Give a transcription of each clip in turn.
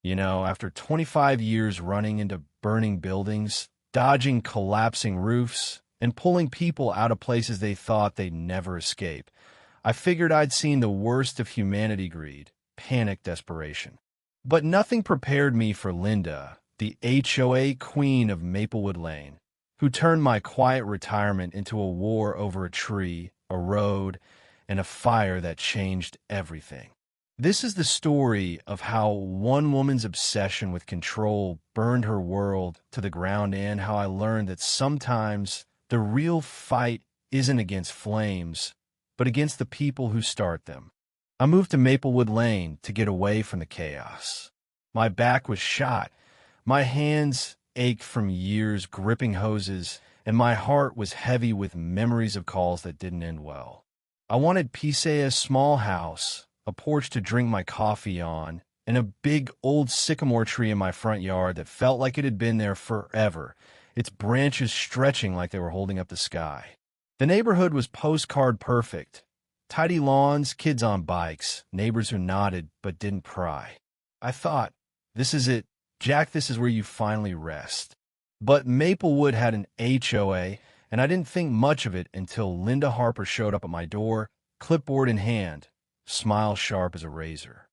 After 25 years running into burning buildings, dodging collapsing roofs, and pulling people out of places they thought they'd never escape, I figured I'd seen the worst of humanity: greed, panic, desperation. But nothing prepared me for Linda, the HOA queen of Maplewood Lane, who turned my quiet retirement into a war over a tree, a road, and a fire that changed everything. This is the story of how one woman's obsession with control burned her world to the ground, and how I learned that sometimes the real fight isn't against flames, but against the people who start them. I moved to Maplewood Lane to get away from the chaos. My back was shot, my hands ached from years gripping hoses, and my heart was heavy with memories of calls that didn't end well. I wanted peace, a small house, a porch to drink my coffee on, and a big old sycamore tree in my front yard that felt like it had been there forever, its branches stretching like they were holding up the sky. The neighborhood was postcard perfect. Tidy lawns, kids on bikes, neighbors who nodded but didn't pry. I thought, this is it, Jack, this is where you finally rest. But Maplewood had an HOA, and I didn't think much of it until Linda Harper showed up at my door, clipboard in hand, smile sharp as a razor.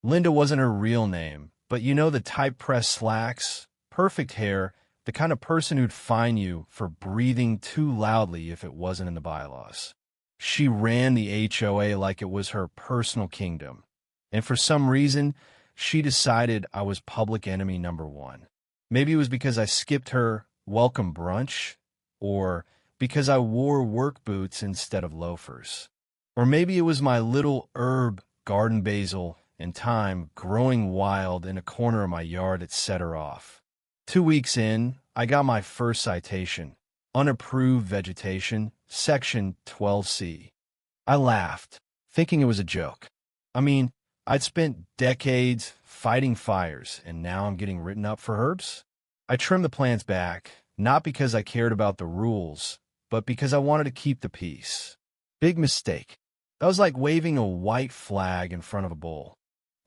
Linda wasn't her real name, but the type press slacks, perfect hair, the kind of person who'd fine you for breathing too loudly if it wasn't in the bylaws. She ran the HOA like it was her personal kingdom, and for some reason, she decided I was public enemy number one. Maybe it was because I skipped her welcome brunch, or because I wore work boots instead of loafers. Or maybe it was my little herb, garden basil, and thyme growing wild in a corner of my yard that set her off. 2 weeks in, I got my first citation: unapproved vegetation, section 12C. I laughed, thinking it was a joke. I'd spent decades fighting fires, and now I'm getting written up for herbs? I trimmed the plants back, not because I cared about the rules, but because I wanted to keep the peace. Big mistake. That was like waving a white flag in front of a bull.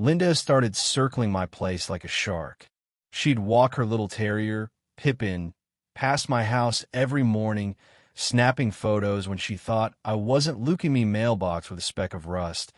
Linda started circling my place like a shark. She'd walk her little terrier, Pippin, past my house every morning, snapping photos when she thought I wasn't looking me mailbox with a speck of rust,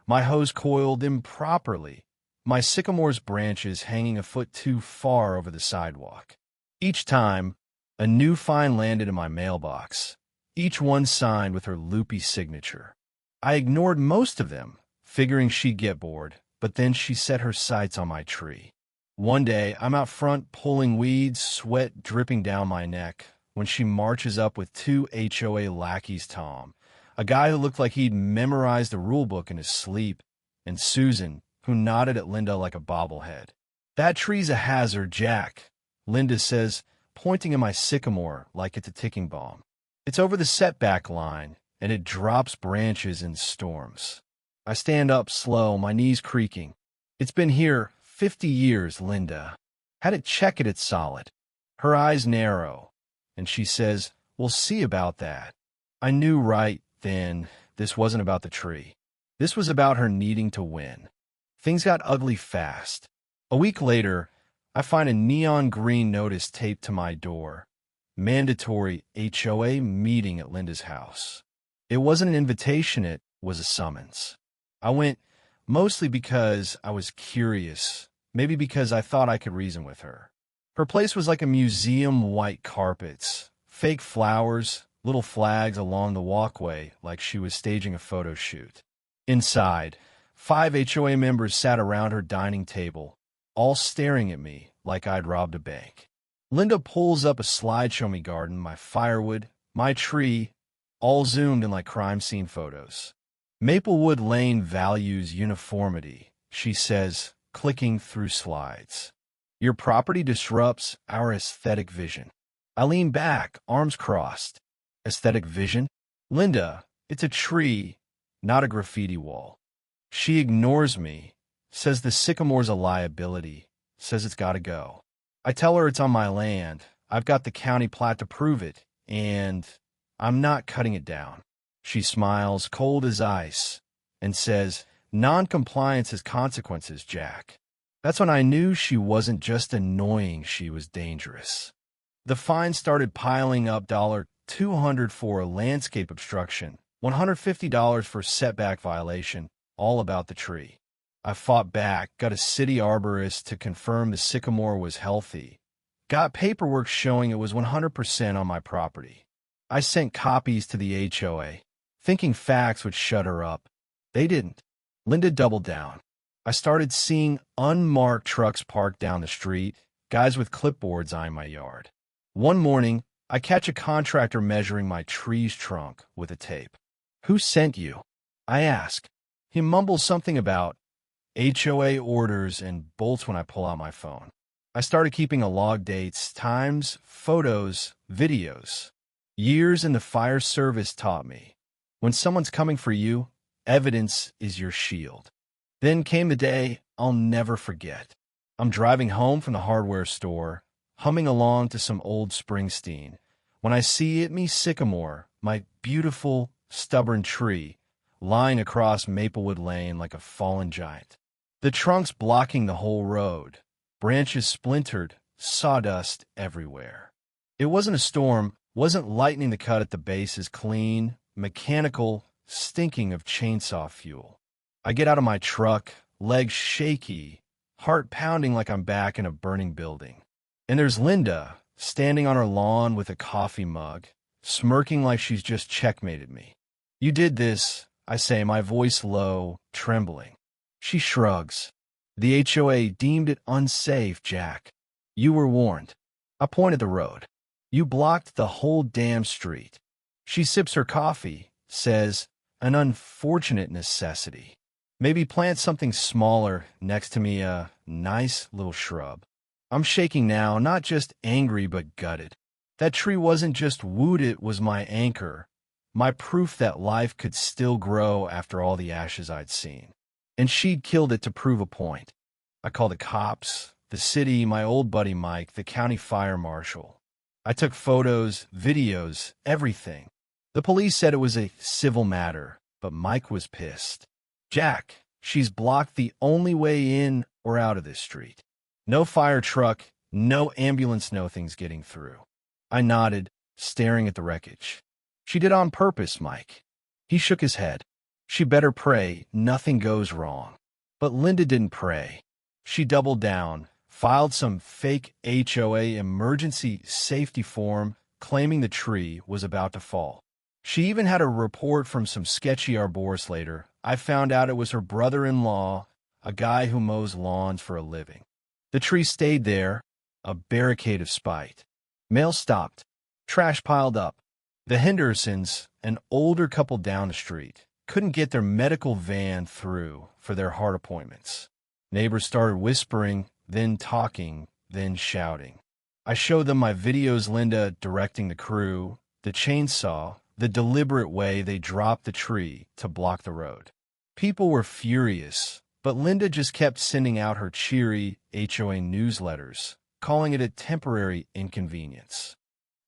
my hose coiled improperly, my sycamore's branches hanging a foot too far over the sidewalk. Each time, a new fine landed in my mailbox, each one signed with her loopy signature. I ignored most of them, figuring she'd get bored, but then she set her sights on my tree. One day, I'm out front pulling weeds, sweat dripping down my neck, when she marches up with 2 HOA lackeys: Tom, a guy who looked like he'd memorized the rulebook in his sleep, and Susan, who nodded at Linda like a bobblehead. "That tree's a hazard, Jack," Linda says, pointing at my sycamore like it's a ticking bomb. "It's over the setback line, and it drops branches in storms." I stand up slow, my knees creaking. "It's been here 50 years, Linda. Had it check it, it's solid." Her eyes narrow, and she says, "We'll see about that." I knew right then this wasn't about the tree. This was about her needing to win. Things got ugly fast. A week later, I find a neon green notice taped to my door: mandatory HOA meeting at Linda's house. It wasn't an invitation, it was a summons. I went, mostly because I was curious, maybe because I thought I could reason with her. Her place was like a museum: white carpets, fake flowers, little flags along the walkway like she was staging a photo shoot. Inside, 5 HOA members sat around her dining table, all staring at me like I'd robbed a bank. Linda pulls up a slide: show me garden, my firewood, my tree, all zoomed in like crime scene photos. "Maplewood Lane values uniformity," she says, clicking through slides. "Your property disrupts our aesthetic vision." I lean back, arms crossed. Aesthetic vision? Linda, it's a tree, not a graffiti wall. She ignores me, says the sycamore's a liability, says it's got to go. I tell her it's on my land, I've got the county plat to prove it, and I'm not cutting it down. She smiles, cold as ice, and says, "Non-compliance has consequences, Jack." That's when I knew she wasn't just annoying, she was dangerous. The fine started piling up. $200 for a landscape obstruction, $150 for setback violation, all about the tree. I fought back, got a city arborist to confirm the sycamore was healthy, got paperwork showing it was 100% on my property. I sent copies to the HOA, thinking facts would shut her up. They didn't. Linda doubled down. I started seeing unmarked trucks parked down the street, guys with clipboards eyeing my yard. One morning, I catch a contractor measuring my tree's trunk with a tape. "Who sent you?" I ask. He mumbles something about HOA orders and bolts when I pull out my phone. I started keeping a log, dates, times, photos, videos. Years in the fire service taught me, when someone's coming for you, evidence is your shield. Then came the day I'll never forget. I'm driving home from the hardware store, humming along to some old Springsteen, when I see me sycamore, my beautiful, stubborn tree, lying across Maplewood Lane like a fallen giant. The trunks blocking the whole road, branches splintered, sawdust everywhere. It wasn't a storm, wasn't lightning. The cut at the base is clean, mechanical, stinking of chainsaw fuel. I get out of my truck, legs shaky, heart pounding like I'm back in a burning building. And there's Linda, standing on her lawn with a coffee mug, smirking like she's just checkmated me. "You did this," I say, my voice low, trembling. She shrugs. "The HOA deemed it unsafe, Jack. You were warned." I point at the road. "You blocked the whole damn street." She sips her coffee, says, "An unfortunate necessity. Maybe plant something smaller next to me, a nice little shrub." I'm shaking now, not just angry but gutted. That tree wasn't just wood, it was my anchor, my proof that life could still grow after all the ashes I'd seen. And she'd killed it to prove a point. I called the cops, the city, my old buddy Mike, the county fire marshal. I took photos, videos, everything. The police said it was a civil matter, but Mike was pissed. "Jack, she's blocked the only way in or out of this street. No fire truck, no ambulance, no things getting through." I nodded, staring at the wreckage. "She did on purpose, Mike." He shook his head. "She better pray nothing goes wrong." But Linda didn't pray. She doubled down, filed some fake HOA emergency safety form claiming the tree was about to fall. She even had a report from some sketchy arborist later. I found out it was her brother-in-law, a guy who mows lawns for a living. The tree stayed there, a barricade of spite. Mail stopped. Trash piled up. The Hendersons, an older couple down the street, couldn't get their medical van through for their heart appointments. Neighbors started whispering, then talking, then shouting. I showed them my videos, Linda directing the crew, the chainsaw, the deliberate way they dropped the tree to block the road. People were furious, but Linda just kept sending out her cheery HOA newsletters, calling it a temporary inconvenience.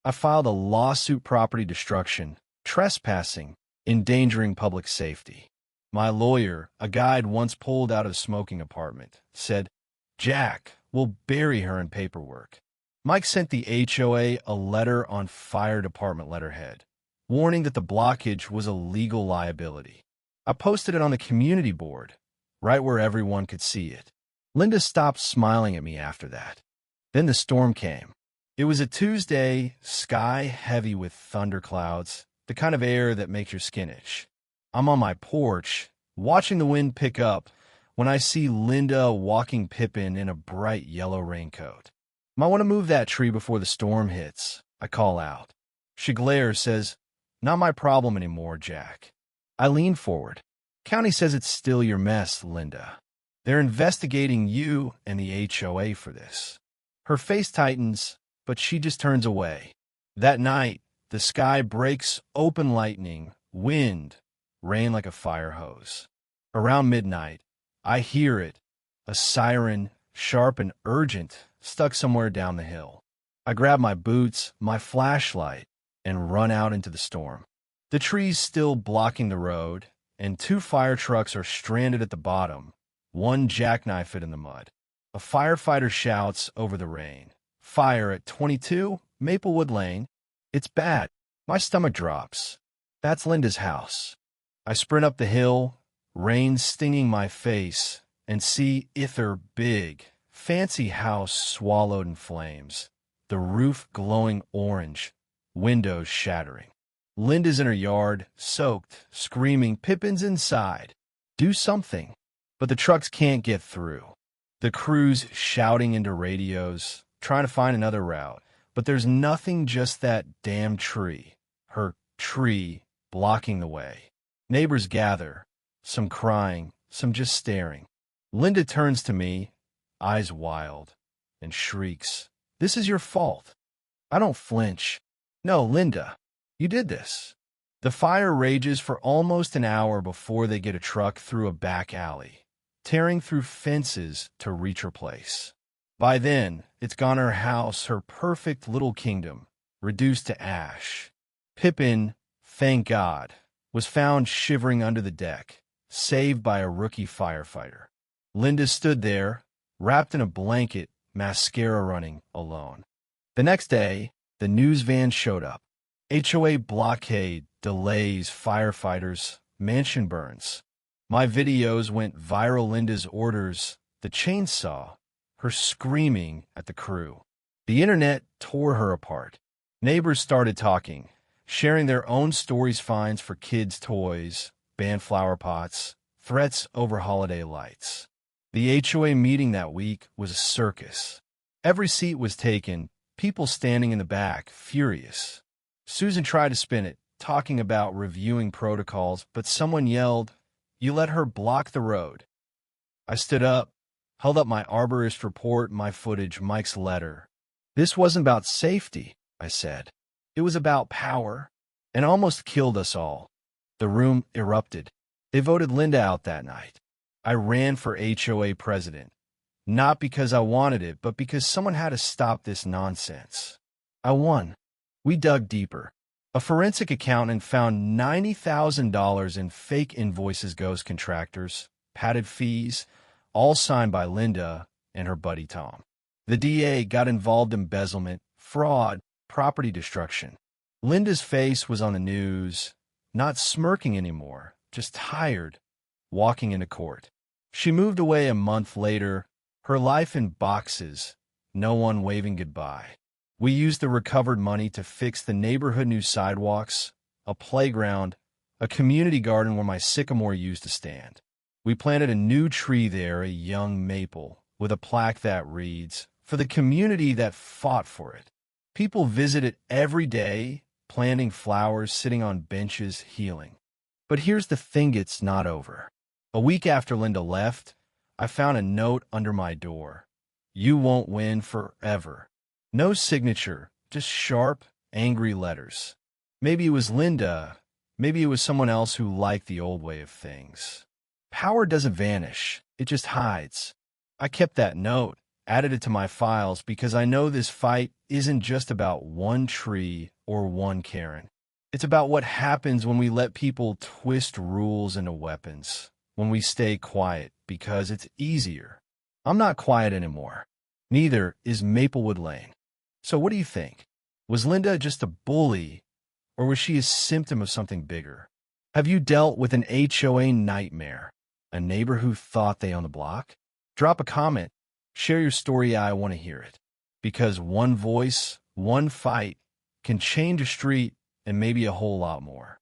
I filed a lawsuit, property destruction, trespassing, endangering public safety. My lawyer, a guy I'd once pulled out of a smoking apartment, said, "Jack, we'll bury her in paperwork." Mike sent the HOA a letter on fire department letterhead, warning that the blockage was a legal liability. I posted it on the community board, right where everyone could see it. Linda stopped smiling at me after that. Then the storm came. It was a Tuesday, sky heavy with thunderclouds, the kind of air that makes your skin itch. I'm on my porch, watching the wind pick up, when I see Linda walking Pippin in a bright yellow raincoat. "Might want to move that tree before the storm hits," I call out. She glares, says, "Not my problem anymore, Jack." I lean forward. "County says it's still your mess, Linda. They're investigating you and the HOA for this." Her face tightens, but she just turns away. That night, the sky breaks open, lightning, wind, rain like a fire hose. Around midnight, I hear it, a siren, sharp and urgent, stuck somewhere down the hill. I grab my boots, my flashlight, and run out into the storm. The tree's still blocking the road, and 2 fire trucks are stranded at the bottom, one jackknifed in the mud. A firefighter shouts over the rain. Fire at 22 Maplewood Lane. It's bad. My stomach drops. That's Linda's house. I sprint up the hill, rain stinging my face, and see Ither big, fancy house swallowed in flames, the roof glowing orange, windows shattering. Linda's in her yard, soaked, screaming, Pippin's inside. Do something. But the trucks can't get through. The crew's shouting into radios, trying to find another route. But there's nothing, just that damn tree. Her tree blocking the way. Neighbors gather, some crying, some just staring. Linda turns to me, eyes wild, and shrieks, "This is your fault." I don't flinch. "No, Linda, you did this." The fire rages for almost an hour before they get a truck through a back alley, tearing through fences to reach her place. By then, it's gone her house, her perfect little kingdom, reduced to ash. Pippin, thank God, was found shivering under the deck, saved by a rookie firefighter. Linda stood there, wrapped in a blanket, mascara running, alone. The next day, the news van showed up. HOA blockade, delays, firefighters, mansion burns. My videos went viral. Linda's orders, the chainsaw, her screaming at the crew. The internet tore her apart. Neighbors started talking, sharing their own stories, fines for kids' toys, banned flower pots, threats over holiday lights. The HOA meeting that week was a circus. Every seat was taken, people standing in the back, furious. Susan tried to spin it, talking about reviewing protocols, but someone yelled, "You let her block the road." I stood up, held up my arborist report, my footage, Mike's letter. "This wasn't about safety," I said. "It was about power," and almost killed us all. The room erupted. They voted Linda out that night. I ran for HOA president, not because I wanted it, but because someone had to stop this nonsense. I won. We dug deeper. A forensic accountant found $90,000 in fake invoices, ghost contractors, padded fees, all signed by Linda and her buddy Tom. The DA got involved in embezzlement, fraud, property destruction. Linda's face was on the news, not smirking anymore, just tired, walking into court. She moved away a month later, her life in boxes, no one waving goodbye. We used the recovered money to fix the neighborhood new sidewalks, a playground, a community garden where my sycamore used to stand. We planted a new tree there, a young maple, with a plaque that reads, "For the community that fought for it." People visit it every day, planting flowers, sitting on benches, healing. But here's the thing, it's not over. A week after Linda left, I found a note under my door. "You won't win forever." No signature, just sharp, angry letters. Maybe it was Linda. Maybe it was someone else who liked the old way of things. Power doesn't vanish. It just hides. I kept that note, added it to my files, because I know this fight isn't just about one tree or one Karen. It's about what happens when we let people twist rules into weapons, when we stay quiet because it's easier. I'm not quiet anymore. Neither is Maplewood Lane. So what do you think? Was Linda just a bully, or was she a symptom of something bigger? Have you dealt with an HOA nightmare? A neighbor who thought they owned the block? Drop a comment. Share your story. I want to hear it. Because one voice, one fight, can change a street and maybe a whole lot more.